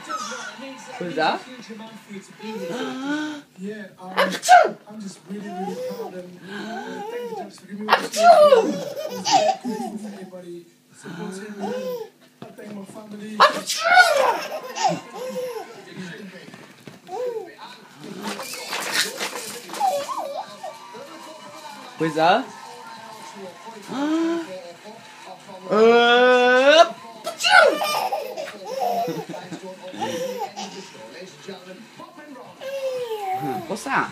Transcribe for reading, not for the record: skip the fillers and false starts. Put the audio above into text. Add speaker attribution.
Speaker 1: Who's that?
Speaker 2: Yeah, I'm just really, really proud and thank the judges for giving me this for everybody supporting me. I thank my family.
Speaker 1: Who's that? What's that?